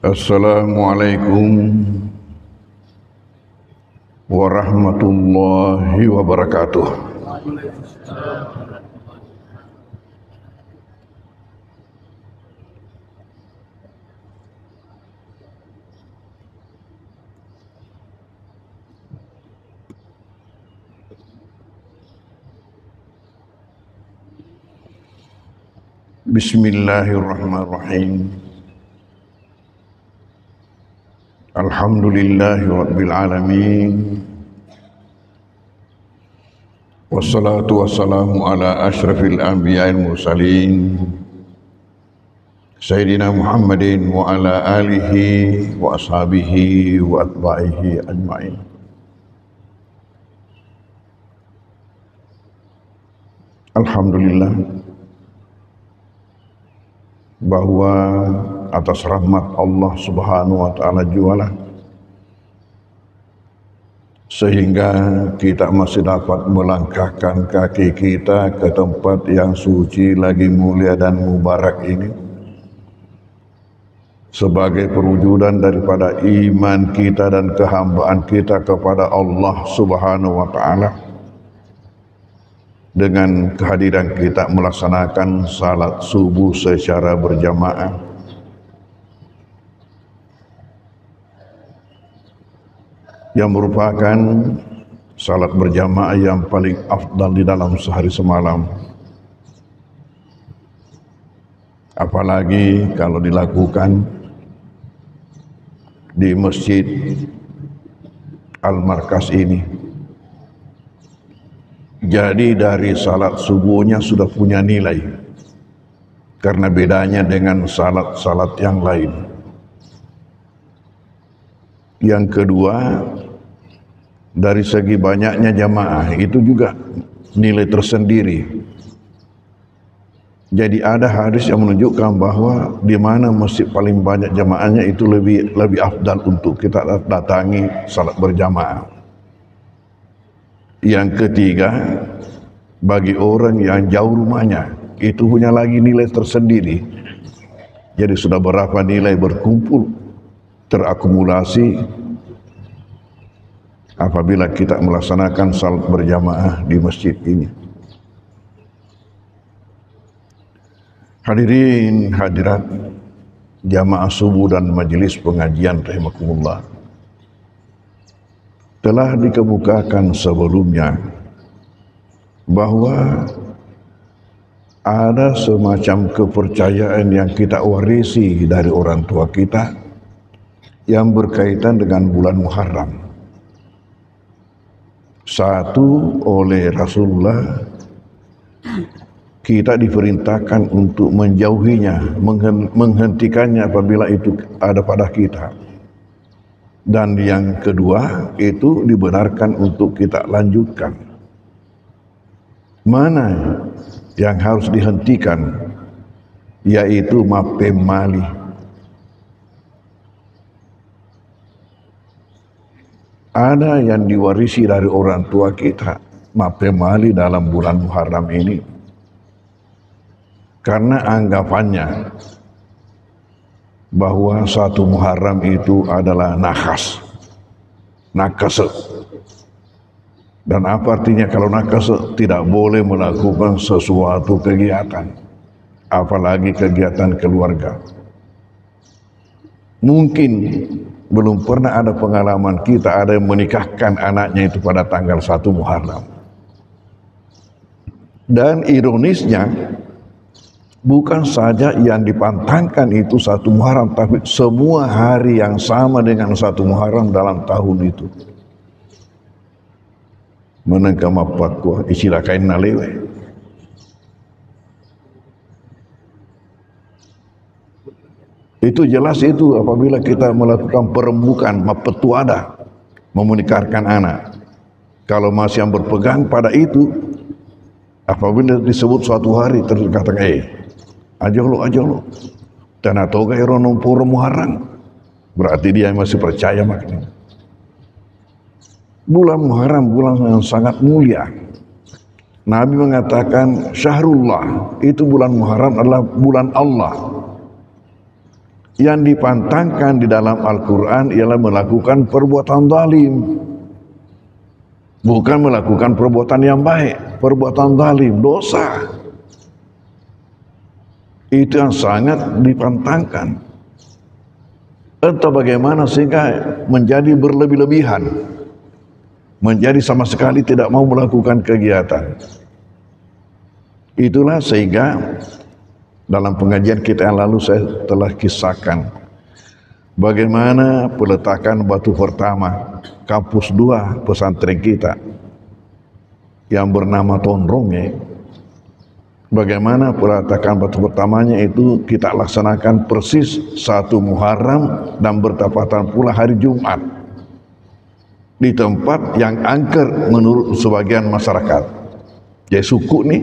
Assalamualaikum warahmatullahi wabarakatuh. Bismillahirrahmanirrahim. Alhamdulillahi rabbil alamin. Wassalatu wassalamu ala asyrafil anbiya'il mursalin Sayyidina Muhammadin wa ala alihi wa ashabihi wa atba'ihi ajma'in. Alhamdulillah bahwa atas rahmat Allah Subhanahu wa taala jualah sehingga kita masih dapat melangkahkan kaki kita ke tempat yang suci lagi mulia dan mubarak ini sebagai perwujudan daripada iman kita dan kehambaan kita kepada Allah Subhanahu wa taala. Dengan kehadiran kita melaksanakan salat subuh secara berjamaah, yang merupakan salat berjamaah yang paling afdal di dalam sehari semalam. Apalagi kalau dilakukan di Masjid Al-Markas ini. Jadi dari salat subuhnya sudah punya nilai, karena bedanya dengan salat-salat yang lain. Yang kedua, dari segi banyaknya jamaah itu juga nilai tersendiri. Jadi ada hadis yang menunjukkan bahwa di mana masjid paling banyak jamaahnya itu lebih afdal untuk kita datangi salat berjamaah. Yang ketiga, bagi orang yang jauh rumahnya itu punya lagi nilai tersendiri. Jadi sudah berapa nilai berkumpul, terakumulasi apabila kita melaksanakan salat berjamaah di masjid ini. Hadirin hadirat jamaah subuh dan majelis pengajian rahimakumullah, telah dikemukakan sebelumnya bahwa ada semacam kepercayaan yang kita warisi dari orang tua kita yang berkaitan dengan bulan Muharram. Satu, oleh Rasulullah kita diperintahkan untuk menjauhinya, menghentikannya apabila itu ada pada kita. Dan yang kedua, itu dibenarkan untuk kita lanjutkan. Mana yang harus dihentikan? Yaitu mapem mali. Ada yang diwarisi dari orang tua kita, mapem mali dalam bulan Muharram ini. Karena anggapannya bahwa satu Muharram itu adalah nakas. Dan apa artinya kalau nakas? Tidak boleh melakukan sesuatu kegiatan, apalagi kegiatan keluarga. Mungkin belum pernah ada pengalaman kita ada yang menikahkan anaknya itu pada tanggal 1 Muharram. Dan ironisnya, bukan saja yang dipantangkan itu 1 Muharram, tapi semua hari yang sama dengan 1 Muharram dalam tahun itu. Menengka mapakwa istilah kain nalewe. Itu jelas itu apabila kita melakukan perembukan mapetuada, memunikarkan anak. Kalau masih yang berpegang pada itu, apabila disebut suatu hari terkatakan aja lo dan atau gaya ronompur Muharram, berarti dia masih percaya maknanya. Bulan Muharram bulan yang sangat mulia. Nabi mengatakan syahrullah, itu bulan Muharram adalah bulan Allah. Yang dipantangkan di dalam Al-Quran ialah melakukan perbuatan zalim, bukan melakukan perbuatan yang baik. Perbuatan zalim, dosa, itu yang sangat dipantangkan. Entah bagaimana sehingga menjadi berlebih-lebihan, menjadi sama sekali tidak mau melakukan kegiatan. Itulah sehingga dalam pengajian kita yang lalu saya telah kisahkan bagaimana peletakan batu pertama kampus 2 pesantren kita yang bernama Tondronge. Bagaimana peletakan batu pertamanya itu kita laksanakan persis 1 Muharram dan bertepatan pula hari Jumat di tempat yang angker menurut sebagian masyarakat. Jadi suku nih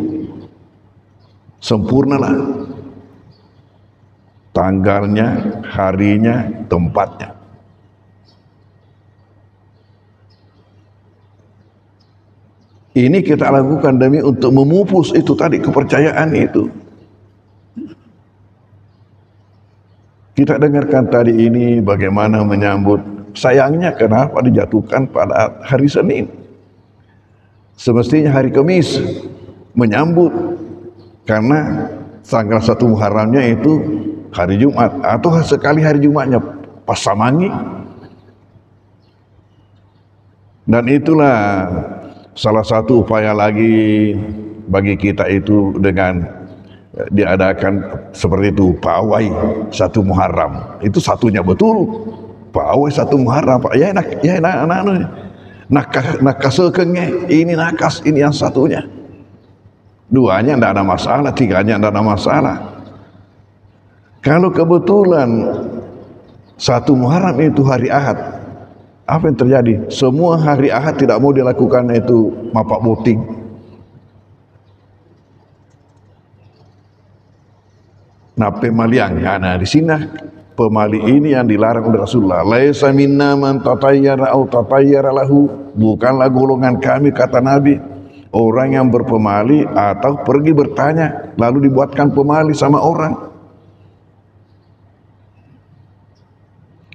sempurnalah tanggalnya, harinya, tempatnya. Ini kita lakukan demi untuk memupus itu tadi, kepercayaan itu. Kita dengarkan tadi ini bagaimana menyambut. Sayangnya kenapa dijatuhkan pada hari Senin? Semestinya hari Kamis menyambut, karena tanggal 1 Muharramnya itu hari Jumat, atau sekali hari Jumatnya pas Samangi. Dan itulah salah satu upaya lagi bagi kita itu dengan diadakan seperti itu, pawai 1 Muharram. Itu satunya betul, pawai 1 Muharram. Ya nakaseukenge, ini nakas, ini yang satunya. 2-nya tidak ada masalah, 3-nya tidak ada masalah. Kalau kebetulan 1 Muharram itu hari Ahad, apa yang terjadi? Semua hari Ahad tidak mau dilakukan itu mapak boting. Nah, pemalian. Nah, di sini pemali ini yang dilarang oleh Rasulullah. Laisa minna man tatayyara au tatayyara lahu. Bukanlah golongan kami, kata Nabi, orang yang berpemali atau pergi bertanya lalu dibuatkan pemali sama orang.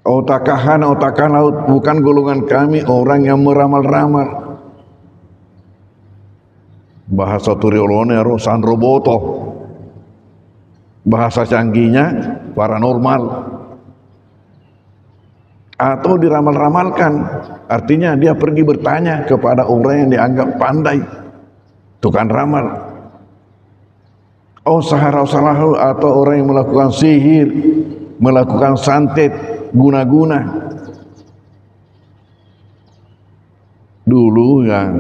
Otakahana otakan laut, bukan golongan kami orang yang meramal-ramal. Bahasa Turiolone Rosan Roboto, bahasa canggihnya paranormal. Atau diramal-ramalkan, artinya dia pergi bertanya kepada orang yang dianggap pandai, tukang ramal. Oh sahara salahu, atau orang yang melakukan sihir, melakukan santet, guna-guna. Dulu yang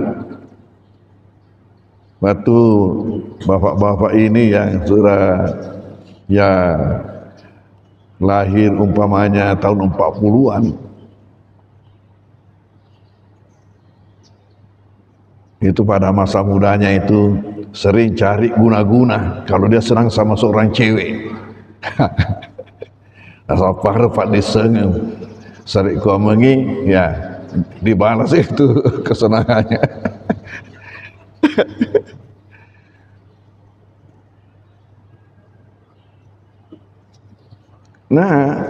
waktu bapak-bapak ini yang sudah ya lahir umpamanya tahun 40-an, itu pada masa mudanya itu sering cari guna-guna kalau dia senang sama seorang cewek. Asal parpat disengeng sarik kuamengi, ya dibalas itu kesenangannya. Nah,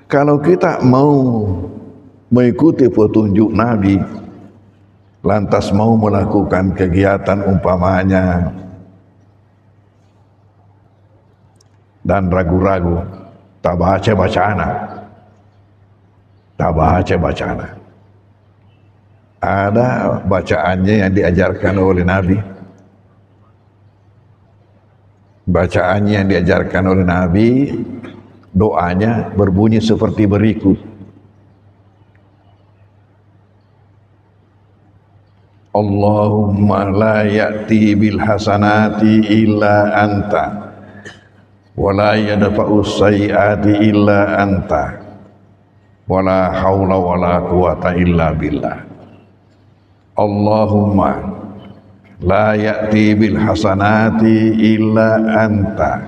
kalau kita mau mengikuti petunjuk Nabi, lantas mau melakukan kegiatan umpamanya dan ragu-ragu, tak baca bacana. Ada bacaannya yang diajarkan oleh Nabi. Bacaannya yang diajarkan oleh Nabi, doanya berbunyi seperti berikut. Allahumma la ya'ti bil hasanati illa anta, wa la yadfa'u sayyi'ati illa anta, wa la hawla wa la quwata illa billah. Allahumma la ya'ti bil hasanati illa anta,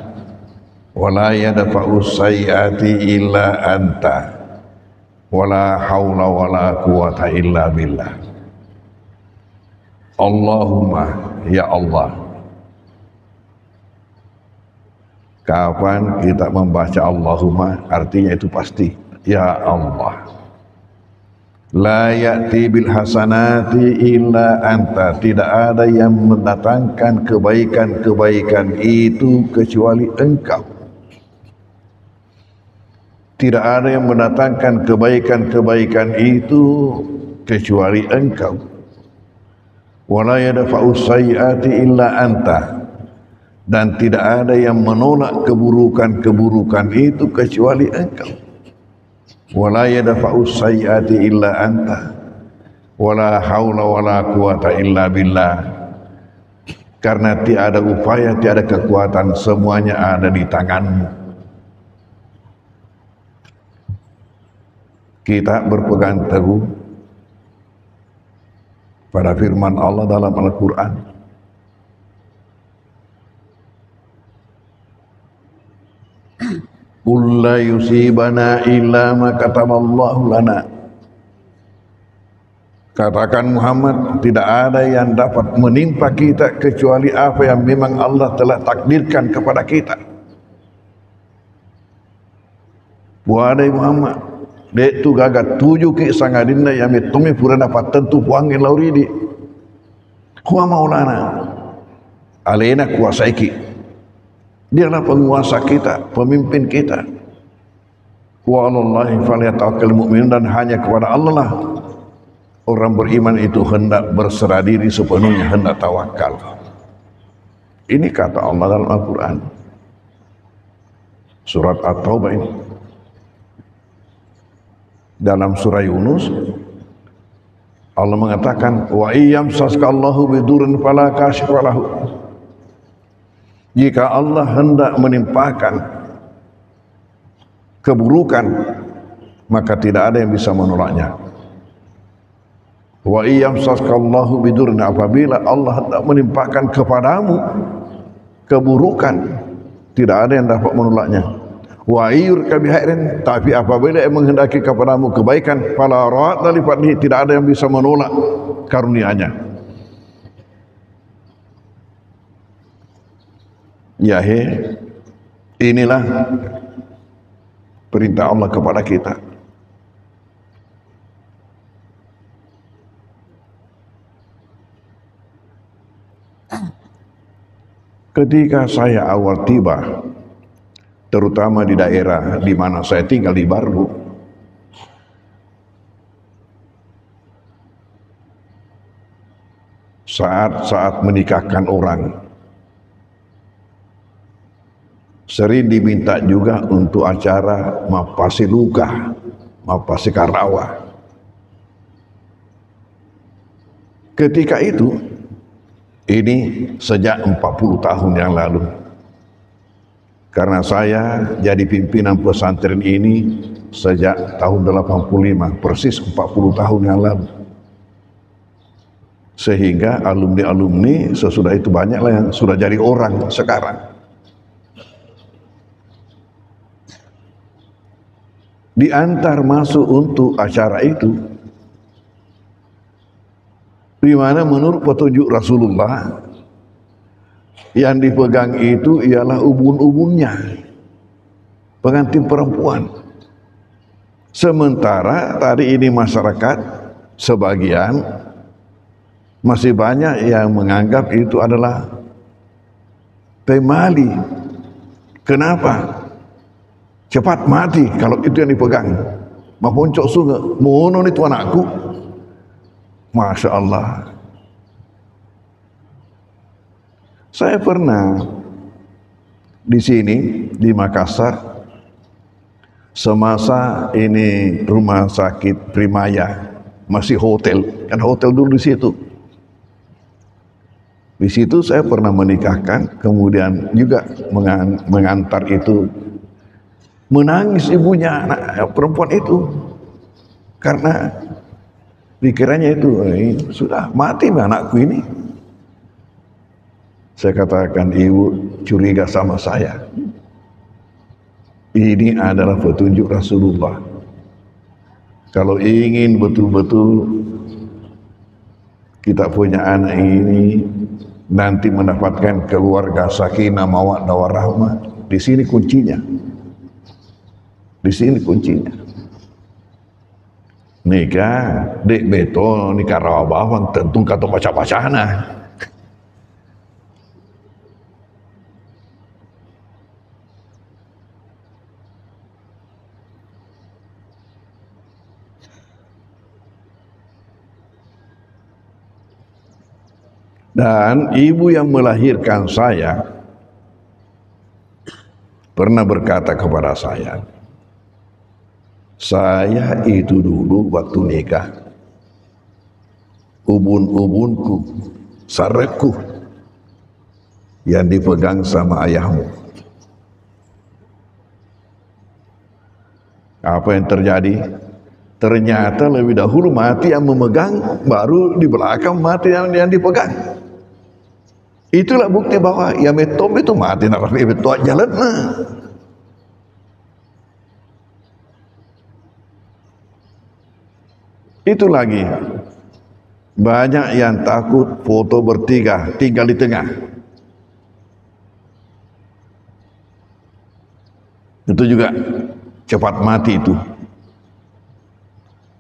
wa la yadfa'u sayyi'ati illa anta, wa la hawla wa la quwata illa billah. Allahumma, ya Allah, Kapan kita membaca Allahumma, artinya itu pasti, ya Allah. La ya'ti bil hasanati illa anta. Tidak ada yang mendatangkan kebaikan-kebaikan itu kecuali engkau. Tidak ada yang mendatangkan kebaikan-kebaikan itu kecuali engkau. Wala yadfa'u sayyi'ati illa anta. Dan tidak ada yang menolak keburukan-keburukan itu kecuali engkau. Wala yadfa'u sayyi'ati illa anta. Wala haula wala quwata illa billah. Karena tiada upaya, tiada kekuatan, semuanya ada di tanganmu. Kita berpegang teguh pada firman Allah dalam Al-Quran. Qul la yusibana illa ma kataballahu lana. Katakan Muhammad, tidak ada yang dapat menimpa kita kecuali apa yang memang Allah telah takdirkan kepada kita. Buadai Muhammad, dek tu gagat tujuh ke sangadinda yang mitumi pura dapat tentu puangin lauridi. Huwa maulana, alena kuasaiki. Dialah penguasa kita, pemimpin kita. Wa 'alallahi falyatawakkalul mu'minun, dan hanya kepada Allah lah orang beriman itu hendak berserah diri sepenuhnya, hendak tawakal. Ini kata Allah dalam Al-Quran. Surat At-Taubah ini. Dalam surah Yunus Allah mengatakan, wa iyyamsaska Allahu bidurrin fala kashifa lahu. Jika Allah hendak menimpakan keburukan, maka tidak ada yang bisa menolaknya. Wa iyyamsaska Allahu bidurrin, apabila Allah hendak menimpakan kepadamu keburukan, tidak ada yang dapat menolaknya. Wa ayyurka bihairin, tapi apabila yang menghendaki kepadamu kebaikan, fala radda li fadlihi, tidak ada yang bisa menolak karunia-Nya. Ya inilah perintah Allah kepada kita. Ketika saya awal tiba, terutama di daerah di mana saya tinggal di Bargu, saat menikahkan orang, sering diminta juga untuk acara mapasi luka, mapasi karawa. Ketika itu, ini sejak 40 tahun yang lalu. Karena saya jadi pimpinan pesantren ini sejak tahun 85, persis 40 tahun yang lalu. Sehingga alumni-alumni sesudah itu banyaklah yang sudah jadi orang sekarang. Diantar masuk untuk acara itu, di mana menurut petunjuk Rasulullah yang dipegang itu ialah ubun-ubunnya, pengantin perempuan. Sementara tadi ini masyarakat sebagian masih banyak yang menganggap itu adalah pemali. Kenapa? Cepat mati kalau itu yang dipegang. Maponcok sungai, mono itu anakku. Masya Allah. Saya pernah di sini di Makassar, semasa ini rumah sakit Primaya masih hotel, kan hotel dulu di situ. Di situ saya pernah menikahkan, kemudian juga mengantar itu. Menangis ibunya anak perempuan itu karena pikirannya itu sudah mati anakku ini. Saya katakan, ibu curiga sama saya. Ini adalah petunjuk Rasulullah. Kalau ingin betul-betul kita punya anak ini nanti mendapatkan keluarga sakinah mawaddah warahmah, Di sini kuncinya. Di sini kuncinya. Nikah dek beto nikah rawa bawang tentu kata baca-bacana. Dan ibu yang melahirkan saya pernah berkata kepada saya itu dulu waktu nikah, ubun-ubunku, sarekku yang dipegang sama ayahmu. Apa yang terjadi? Ternyata lebih dahulu mati yang memegang, baru di belakang mati yang dipegang. Itulah bukti bahwa ya metom itu mati narafi betul jalan nah. Itu lagi banyak yang takut foto bertiga, tinggal di tengah. Itu juga cepat mati itu.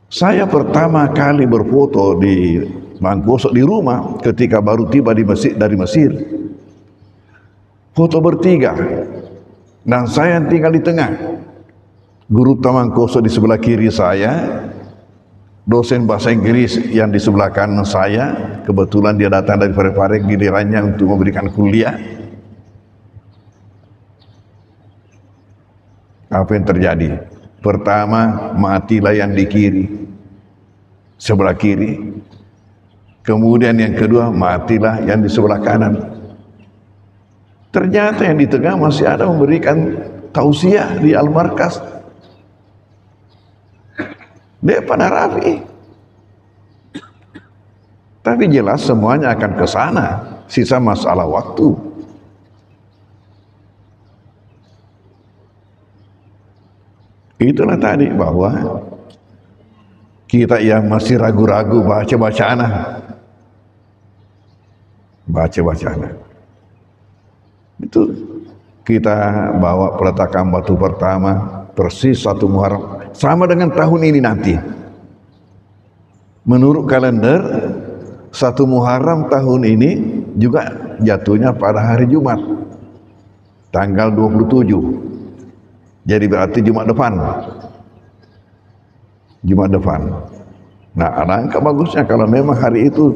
Saya pertama kali berfoto di Mangkosok di rumah ketika baru tiba dari Mesir. Foto bertiga dan saya yang tinggal di tengah. Guru Tamangkosok di sebelah kiri saya, dosen bahasa Inggris yang di sebelah kanan saya, kebetulan dia datang dari Parepare gilirannya untuk memberikan kuliah. Apa yang terjadi? Pertama matilah yang di kiri, sebelah kiri. Kemudian yang kedua matilah yang di sebelah kanan. Ternyata yang di tengah masih ada memberikan tausiah di Al-Markas. Dek pada rapi. Tapi jelas semuanya akan ke sana. Sisa masalah waktu. Itulah tadi bahwa kita yang masih ragu-ragu baca-bacaan. Itu kita bawa peletakan batu pertama persis 1 Muharram sama dengan tahun ini nanti. Menurut kalender 1 Muharram tahun ini juga jatuhnya pada hari Jumat tanggal 27. Jadi berarti Jumat depan. Nah, alangkah bagusnya kalau memang hari itu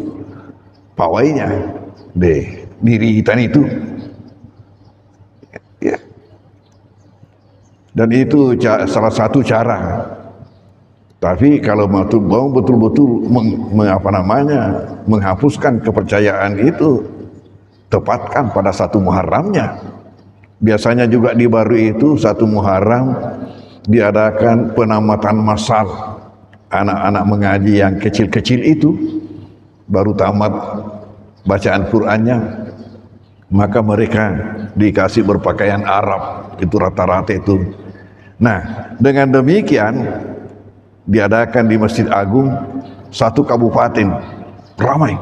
pawainya deh diri kita itu. Ya. Dan itu salah satu cara. Tapi kalau mau betul-betul menghapuskan kepercayaan itu, tepatkan pada 1 Muharramnya. Biasanya juga di baru itu 1 Muharram diadakan penamatan massal. Anak-anak mengaji yang kecil-kecil itu baru tamat bacaan Qur'annya, maka mereka dikasih berpakaian Arab, itu rata-rata itu. Nah, dengan demikian diadakan di Masjid Agung 1 kabupaten ramai.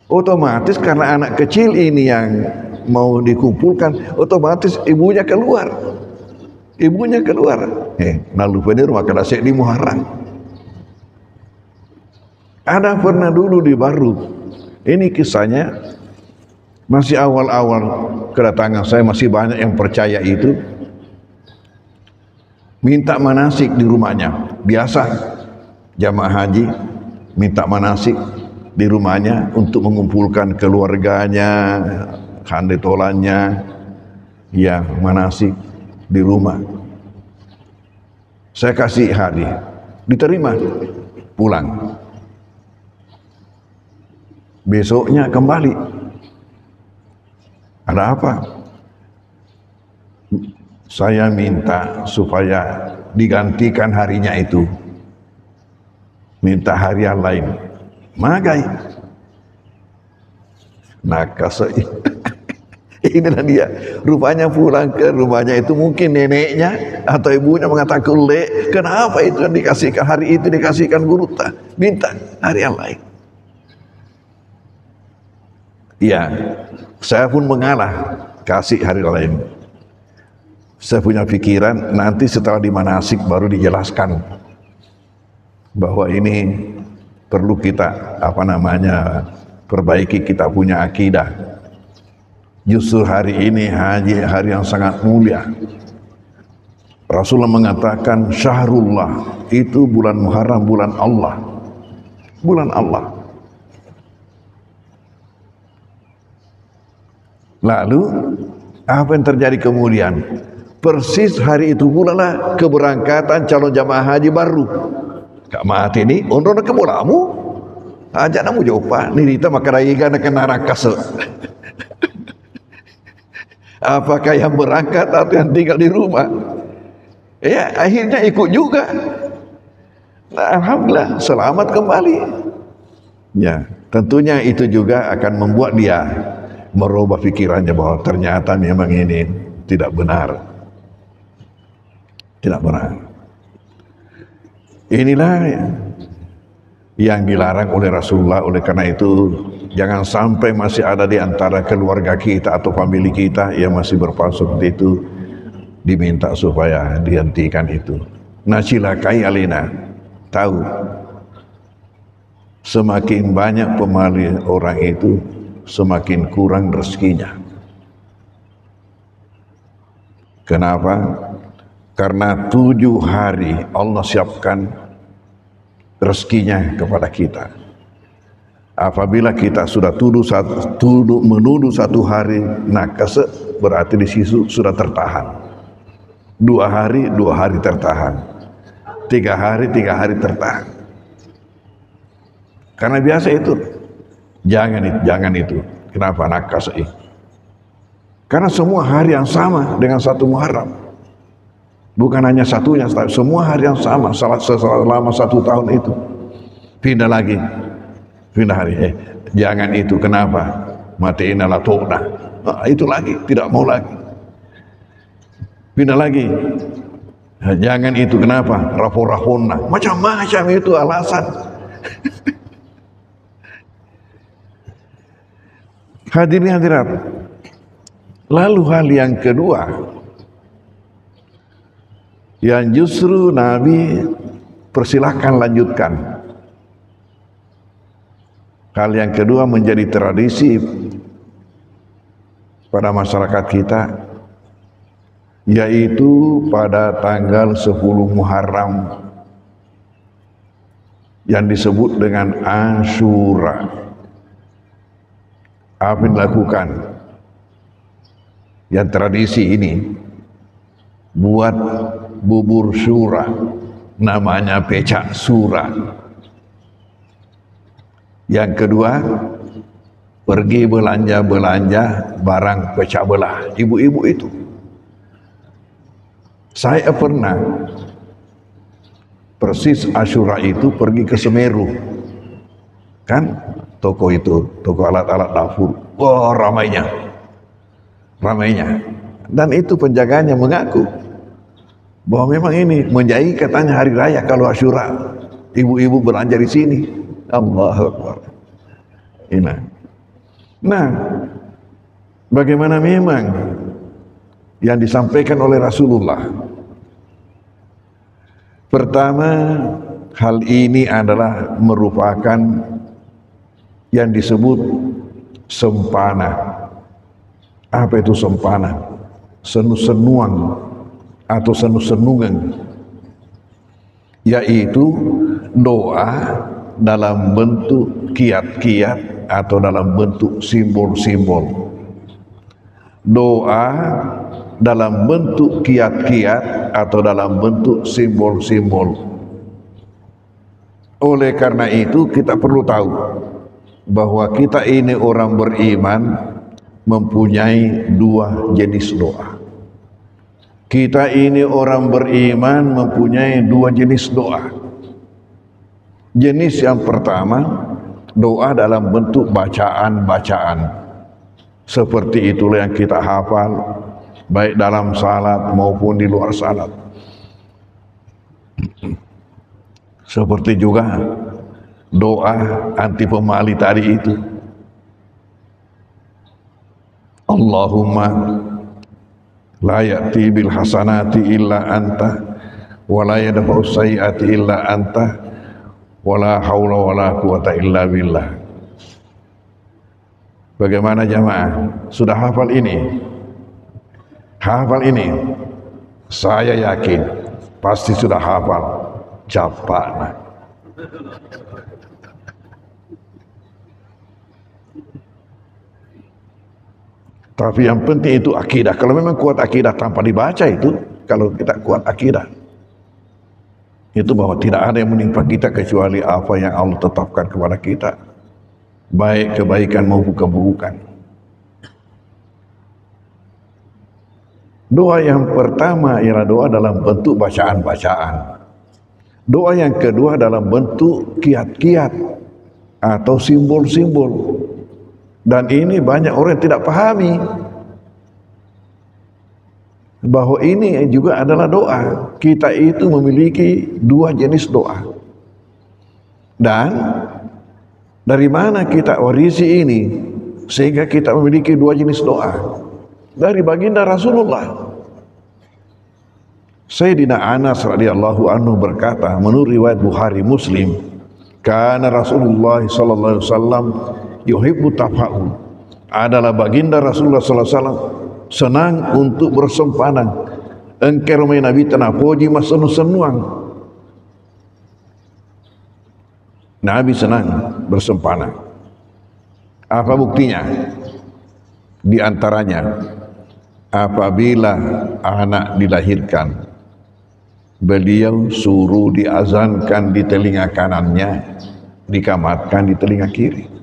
Otomatis karena anak kecil ini yang mau dikumpulkan, otomatis ibunya keluar. Lalu benar maka nasib di Muharram. Ada pernah dulu di Baru. Ini kisahnya masih awal-awal kedatangan saya, masih banyak yang percaya itu. Minta manasik di rumahnya. Biasa jamaah haji minta manasik di rumahnya untuk mengumpulkan keluarganya, handetolannya, ya manasik di rumah. Saya kasih hadiah, diterima, pulang. Besoknya kembali. Ada apa? Saya minta supaya digantikan harinya itu. Minta hari yang lain. Magai. Inilah dia. Rupanya pulang ke rumahnya itu mungkin neneknya atau ibunya mengatakan, "Lek, kenapa itu yang dikasihkan hari itu dikasihkan guru tak? Minta hari yang lain." Ya, saya pun mengalah, kasih hari lain. Saya punya pikiran nanti setelah di manasik baru dijelaskan bahwa ini perlu kita perbaiki kita punya akidah. Justru hari ini hari yang sangat mulia. Rasulullah mengatakan syahrullah, itu bulan Muharram, bulan Allah. Bulan Allah. Lalu apa yang terjadi kemudian? Persis hari itu pula lah keberangkatan calon jamaah haji baru. Kak mati ni, onrono ke bolamu? Ajak namu jopa, ni kita makan ikan nak neraka se. Apakah yang berangkat atau yang tinggal di rumah? Ya, akhirnya ikut juga. Alhamdulillah, selamat kembali. Ya, tentunya itu juga akan membuat dia merubah pikirannya bahwa ternyata memang ini tidak benar. Tidak benar. Inilah yang dilarang oleh Rasulullah. Oleh karena itu jangan sampai masih ada di antara keluarga kita atau famili kita yang masih berpasu seperti itu, diminta supaya dihentikan itu. Nasilakai alina, tahu semakin banyak pemalu orang itu semakin kurang rezekinya. Kenapa? Karena 7 hari Allah siapkan rezekinya kepada kita. Apabila kita sudah menuduh satu hari nakes, berarti di situ sudah tertahan. 2 hari tertahan. 3 hari tertahan. Karena biasa itu. Jangan itu. Kenapa nakes? Karena semua hari yang sama dengan satu Muharram. Bukan hanya satunya, semua hari yang sama selama 1 tahun itu. Pindah lagi, pindah hari. Jangan itu, kenapa? Matiin ala tu'na. Itu lagi, tidak mau lagi. Pindah lagi. Jangan itu, kenapa? Rapor-raporna. Macam-macam itu alasan. Hadirin hadirat. Lalu hal yang kedua, yang justru Nabi persilahkan lanjutkan. Hal yang kedua menjadi tradisi pada masyarakat kita, yaitu pada tanggal 10 Muharram yang disebut dengan Asyura. Apa yang dilakukan? Yang tradisi ini buat bubur syura, namanya pecak sura. Yang kedua, pergi belanja barang pecah belah. Ibu-ibu itu, saya pernah persis Asyura itu pergi ke Semeru, kan toko itu, toko alat-alat dapur. Wah, ramainya, dan itu penjaganya mengaku bahwa memang ini menjadi katanya hari raya kalau Asyura, ibu-ibu belanja di sini. Allahu Akbar. Nah, bagaimana memang yang disampaikan oleh Rasulullah? Pertama, hal ini adalah merupakan yang disebut sempana. Apa itu sempana? Senu-senuang atau senu-senungan, yaitu doa dalam bentuk kiat-kiat atau dalam bentuk simbol-simbol. Doa dalam bentuk kiat-kiat atau dalam bentuk simbol-simbol. Oleh karena itu kita perlu tahu bahwa kita ini orang beriman mempunyai 2 jenis doa. Kita ini orang beriman mempunyai 2 jenis doa. Jenis yang pertama, doa dalam bentuk bacaan-bacaan. Seperti itulah yang kita hafal, baik dalam salat maupun di luar salat. Seperti juga doa anti pemali tadi itu. La ya'ti bil hasanati illa anta wa la yadfa'u sayyi'ati illa anta wa la haula wa la quwata illa billah. Bagaimana jamaah? Sudah hafal ini? Hafal ini? Saya yakin pasti sudah hafal. Capana. Tapi yang penting itu akidah. Kalau memang kuat akidah tanpa dibaca itu, kalau kita kuat akidah, itu bahwa tidak ada yang menimpa kita kecuali apa yang Allah tetapkan kepada kita, baik kebaikan maupun keburukan. Doa yang pertama ialah doa dalam bentuk bacaan-bacaan. Doa yang kedua dalam bentuk kiat-kiat atau simbol-simbol. Dan ini banyak orang yang tidak pahami bahwa ini juga adalah doa. Kita itu memiliki dua jenis doa. Dan dari mana kita warisi ini sehingga kita memiliki dua jenis doa? Dari baginda Rasulullah. Sayyidina Anas radhiyallahu anhu berkata menurut riwayat Bukhari Muslim, kana Rasulullah sallallahu alaihi wasallam yuhibbu tafa'ul. Adalah baginda Rasulullah sallallahu alaihi wasallam senang untuk bersempanan. Engkau rumah Nabi tanah puji masanu senuang. Nabi senang bersempanan. Apa buktinya? Di antaranya apabila anak dilahirkan, beliau suruh diazankan di telinga kanannya, dikamatkan di telinga kiri.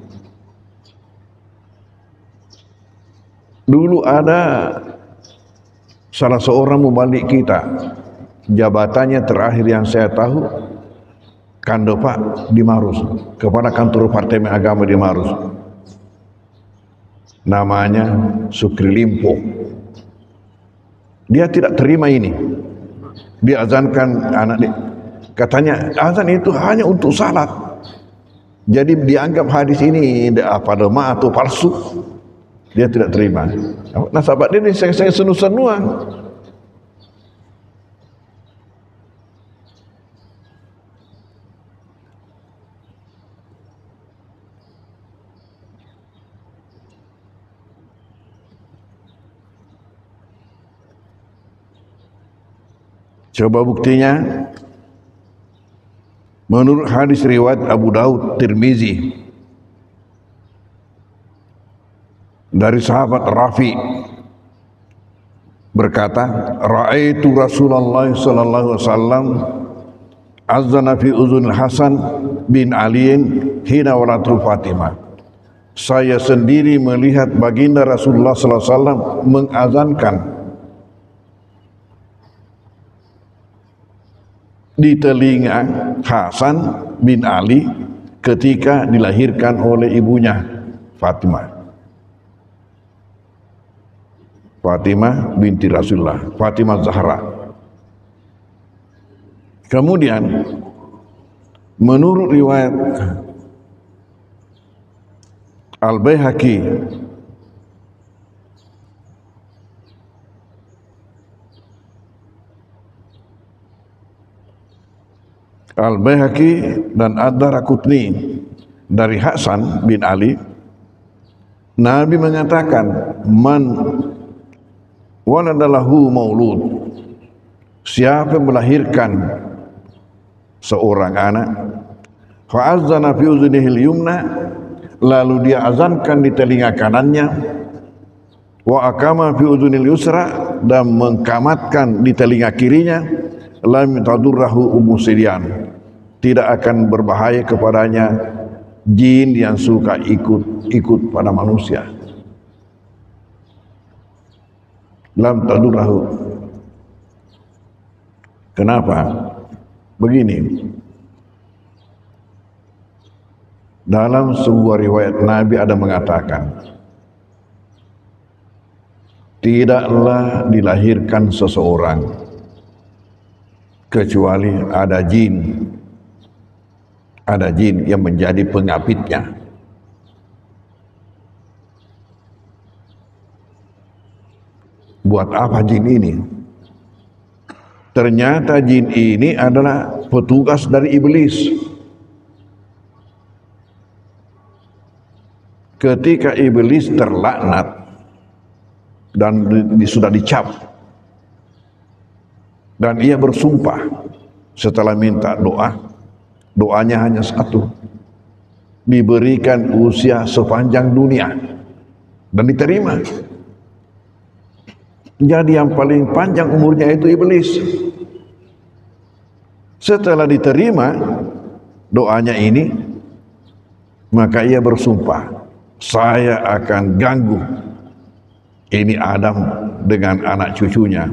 Dulu ada salah seorang mubalik kita, jabatannya terakhir yang saya tahu Kandopak di Marus, kepala kantor Partai Agama di Marus. Namanya Sukri Limpo. Dia tidak terima ini. Dia azankan anak dia. Katanya azan itu hanya untuk salat. Jadi dianggap hadis ini apa lemah atau palsu. Dia tidak terima. Nah sahabat dia ini saya senu-senuang. Coba buktinya menurut hadis riwayat Abu Daud Tirmizi dari sahabat Rafi berkata, ra'aitu Rasulullah sallallahu alaihi wasallam azana fi uzunil Hasan bin Aliin hina walatul Fatimah. Saya sendiri melihat baginda Rasulullah sallallahu alaihi wasallam mengazankan di telinga Hasan bin Ali ketika dilahirkan oleh ibunya Fatimah. Fatimah binti Rasulullah, Fatimah Zahra. Kemudian menurut riwayat Al-Baihaqi dan Ad-Daraqutni dari Hasan bin Ali, Nabi mengatakan, man waladalahu maulud, siapa yang melahirkan seorang anak, fa'azzana fi uzunihil yumna, lalu dia azankan di telinga kanannya, wa akama fi uzunil yusra, dan mengkamatkan di telinga kirinya, lam tadurrahu umusirian, tidak akan berbahaya kepadanya jin yang suka ikut pada manusia. Lam tadurrahu. Kenapa? Begini, dalam sebuah riwayat Nabi ada mengatakan, tidaklah dilahirkan seseorang kecuali ada jin yang menjadi pengapitnya. Buat apa jin ini? Ternyata jin ini adalah petugas dari iblis. Ketika iblis terlaknat dan sudah dicap, dan ia bersumpah setelah minta doa, doanya hanya satu, diberikan usia sepanjang dunia, dan diterima. Jadi yang paling panjang umurnya itu iblis. Setelah diterima doanya ini, maka ia bersumpah, saya akan ganggu ini Adam dengan anak cucunya.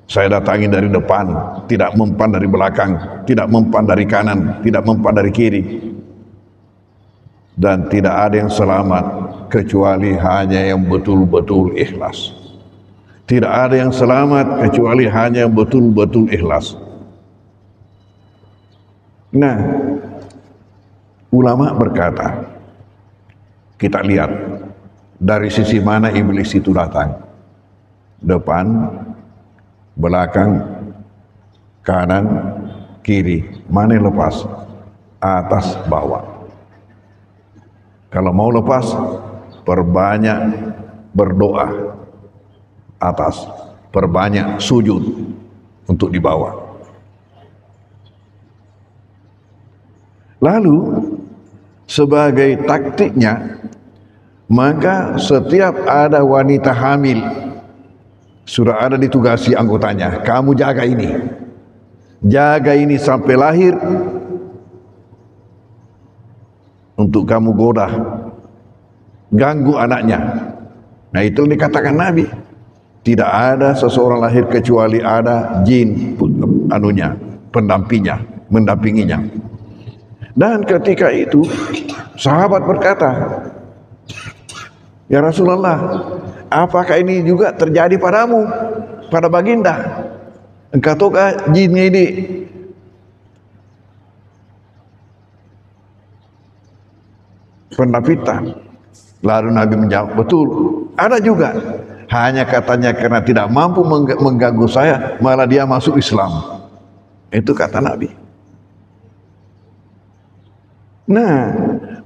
Saya datangi dari depan, tidak mempan dari belakang, tidak mempan dari kanan, tidak mempan dari kiri. Dan tidak ada yang selamat kecuali hanya yang betul-betul ikhlas. Tidak ada yang selamat kecuali hanya yang betul-betul ikhlas. Nah, ulama berkata, kita lihat dari sisi mana iblis itu datang. Depan, belakang, kanan, kiri. Mana yang lepas? Atas, bawah. Kalau mau lepas, perbanyak berdoa. Atas, perbanyak sujud untuk di bawah. Lalu sebagai taktiknya, maka setiap ada wanita hamil, sudah ada ditugasi anggotanya, kamu jaga ini sampai lahir, untuk kamu goda, ganggu anaknya. Nah, itu yang dikatakan Nabi. Tidak ada seseorang lahir kecuali ada jin mendampinginya. Dan ketika itu sahabat berkata, ya Rasulullah, apakah ini juga terjadi padamu, pada baginda? Engkau tahukah jin ini pendapitan? Lalu Nabi menjawab, betul, ada juga. Hanya katanya karena tidak mampu mengganggu saya, malah dia masuk Islam. Itu kata Nabi. Nah,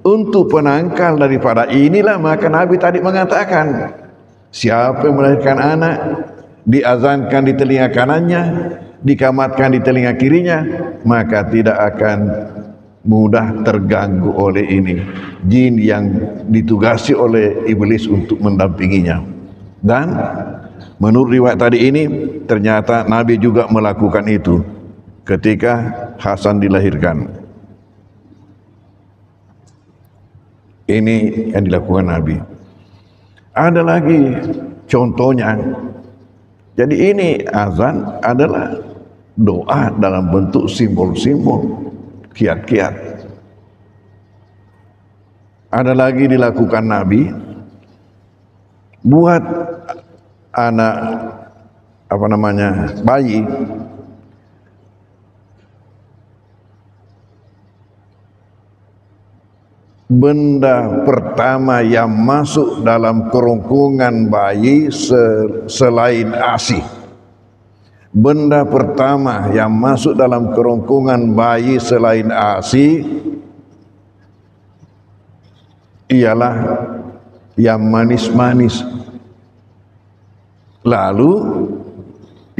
untuk penangkal daripada inilah maka Nabi tadi mengatakan, siapa yang melahirkan anak, diazankan di telinga kanannya, dikamatkan di telinga kirinya, maka tidak akan mudah terganggu oleh ini, jin yang ditugasi oleh iblis untuk mendampinginya. Dan menurut riwayat tadi ini, ternyata Nabi juga melakukan itu ketika Hasan dilahirkan. Ini yang dilakukan Nabi. Ada lagi contohnya. Jadi ini azan adalah doa dalam bentuk simbol-simbol, kiat-kiat. Ada lagi dilakukan Nabi buat anak bayi, benda pertama yang masuk dalam kerongkongan bayi selain ASI. Benda pertama yang masuk dalam kerongkongan bayi selain ASI ialah yang manis-manis. Lalu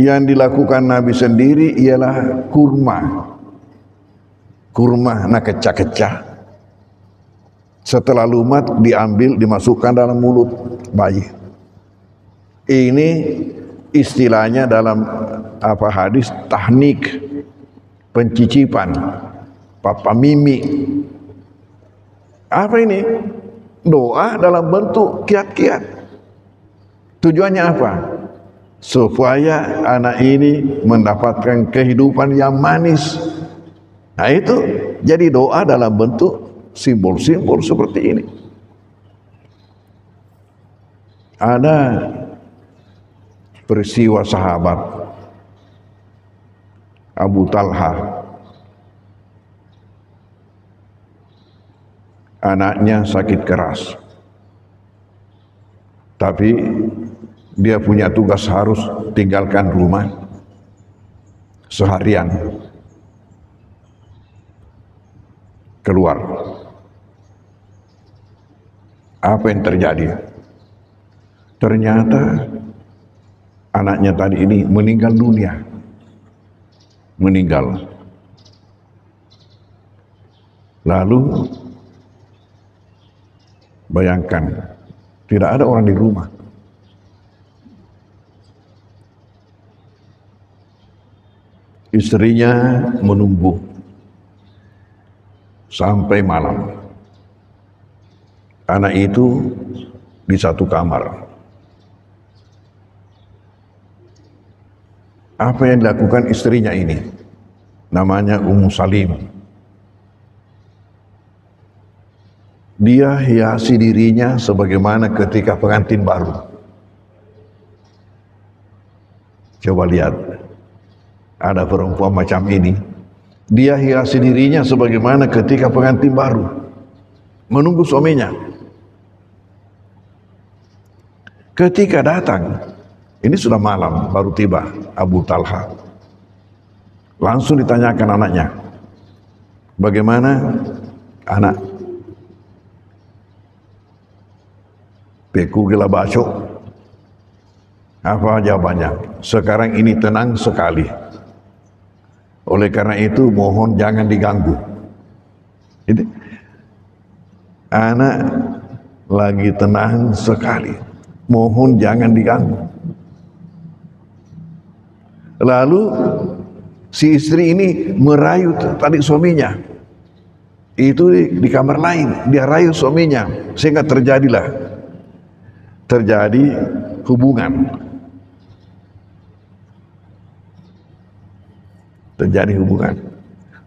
yang dilakukan Nabi sendiri ialah kurma nak kecah-kecah. Setelah lumat diambil, dimasukkan dalam mulut bayi. Ini istilahnya dalam hadis tahnik, pencicipan, papa mimi. Apa ini? Doa dalam bentuk kiat-kiat. Tujuannya apa? Supaya anak ini mendapatkan kehidupan yang manis. Nah, itu jadi doa dalam bentuk simbol-simbol seperti ini. Ada peristiwa sahabat Abu Talha, anaknya sakit keras, tapi dia punya tugas harus tinggalkan rumah seharian, keluar. Apa yang terjadi? Ternyata anaknya tadi ini meninggal dunia. Meninggal. Lalu bayangkan, tidak ada orang di rumah. Istrinya menunggu sampai malam. Anak itu di satu kamar. Apa yang dilakukan istrinya ini? Namanya Ummu Salim. Dia hiasi dirinya sebagaimana ketika pengantin baru. Coba lihat, ada perempuan macam ini. Dia hiasi dirinya sebagaimana ketika pengantin baru, menunggu suaminya. Ketika datang, ini sudah malam, baru tiba Abu Talha. Langsung ditanyakan anaknya, bagaimana anak? Peku gila bacok. Apa jawabannya? Sekarang ini tenang sekali. Oleh karena itu mohon jangan diganggu. Itu anak lagi tenang sekali. Mohon jangan diganggu. Lalu si istri ini merayu tadi suaminya. Itu di kamar lain, dia rayu suaminya sehingga terjadi hubungan.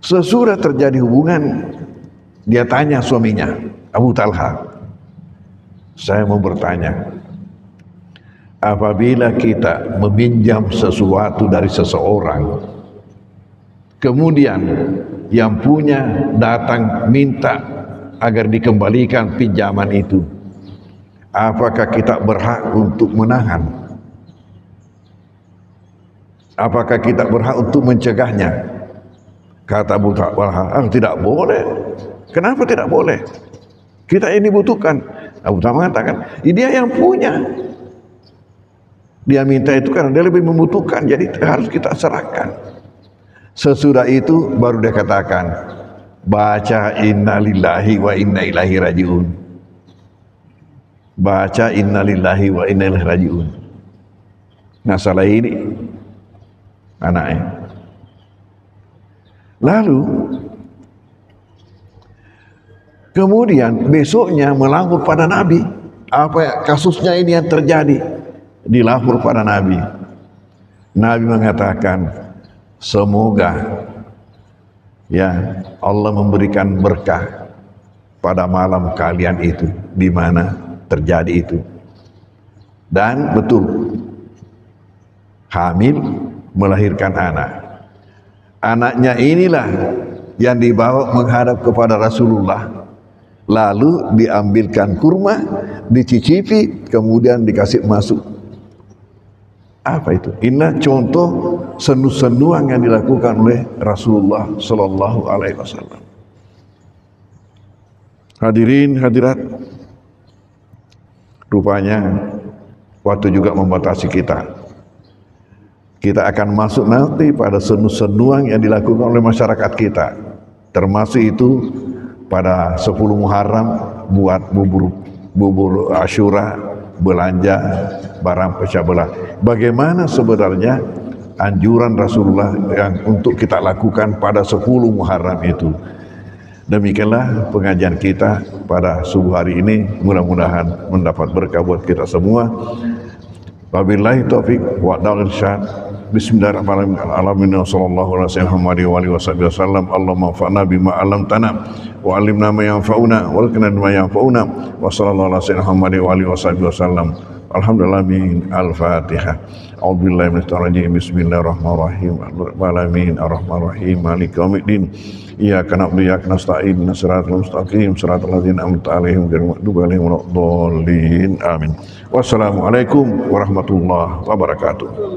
Sesudah terjadi hubungan, dia tanya suaminya, Abu Talha, saya mau bertanya, apabila kita meminjam sesuatu dari seseorang, kemudian yang punya datang minta agar dikembalikan pinjaman itu, apakah kita berhak untuk menahan? Apakah kita berhak untuk mencegahnya? Kata Abu Talha, tidak boleh. Kenapa tidak boleh? Kita ini butuhkan. Abu Talha mengatakan, dia yang punya. Dia minta itu karena dia lebih membutuhkan, jadi harus kita serahkan. Sesudah itu baru dia katakan, baca innalillahi wa inna ilaihi raji'un. Baca innalillahi wa inna ilaihi raji'un. Nah, salah ini anaknya. Lalu kemudian besoknya melapor pada Nabi. Apa kasusnya ini yang terjadi? Dilapor pada Nabi. Nabi mengatakan, semoga ya Allah memberikan berkah pada malam kalian itu, di mana terjadi itu. Dan betul, hamil melahirkan anak. Anaknya inilah yang dibawa menghadap kepada Rasulullah. Lalu diambilkan kurma, dicicipi, kemudian dikasih masuk. Apa itu? Inilah contoh senu-senuan yang dilakukan oleh Rasulullah Sallallahu Alaihi Wasallam. Hadirin hadirat, rupanya waktu juga membatasi kita. Kita akan masuk nanti pada senu-senuan yang dilakukan oleh masyarakat kita. Termasuk itu pada 10 Muharram buat bubur Asyura, belanja barang pecah belah. Bagaimana sebenarnya anjuran Rasulullah yang untuk kita lakukan pada 10 Muharram itu. Demikianlah pengajian kita pada subuh hari ini. Mudah-mudahan mendapat berkah buat kita semua. Wabillahi taufiq wa hidayah. Bismillahirrahmanirrahim. Sallallahu alaihi wasallam. Allahumma fa'na bima 'allamtana wa 'allimna ma yanfa'una wa alqina bima yanfa'una. Wa sallallahu alaihi wasallam. Alhamdulillah min al-Fatihah. A'udzubillahi minasyaitonir rajim. Bismillahirrahmanirrahim. Alamin arrahmanirrahim. Maliki yaumiddin. Iyyaka na'budu wa iyyaka nasta'in. Shiratal mustaqim. Shiratal ladzina an'amta 'alaihim ghairil maghdubi 'alaihim waladdallin. Amin. Wassalamualaikum warahmatullahi wabarakatuh.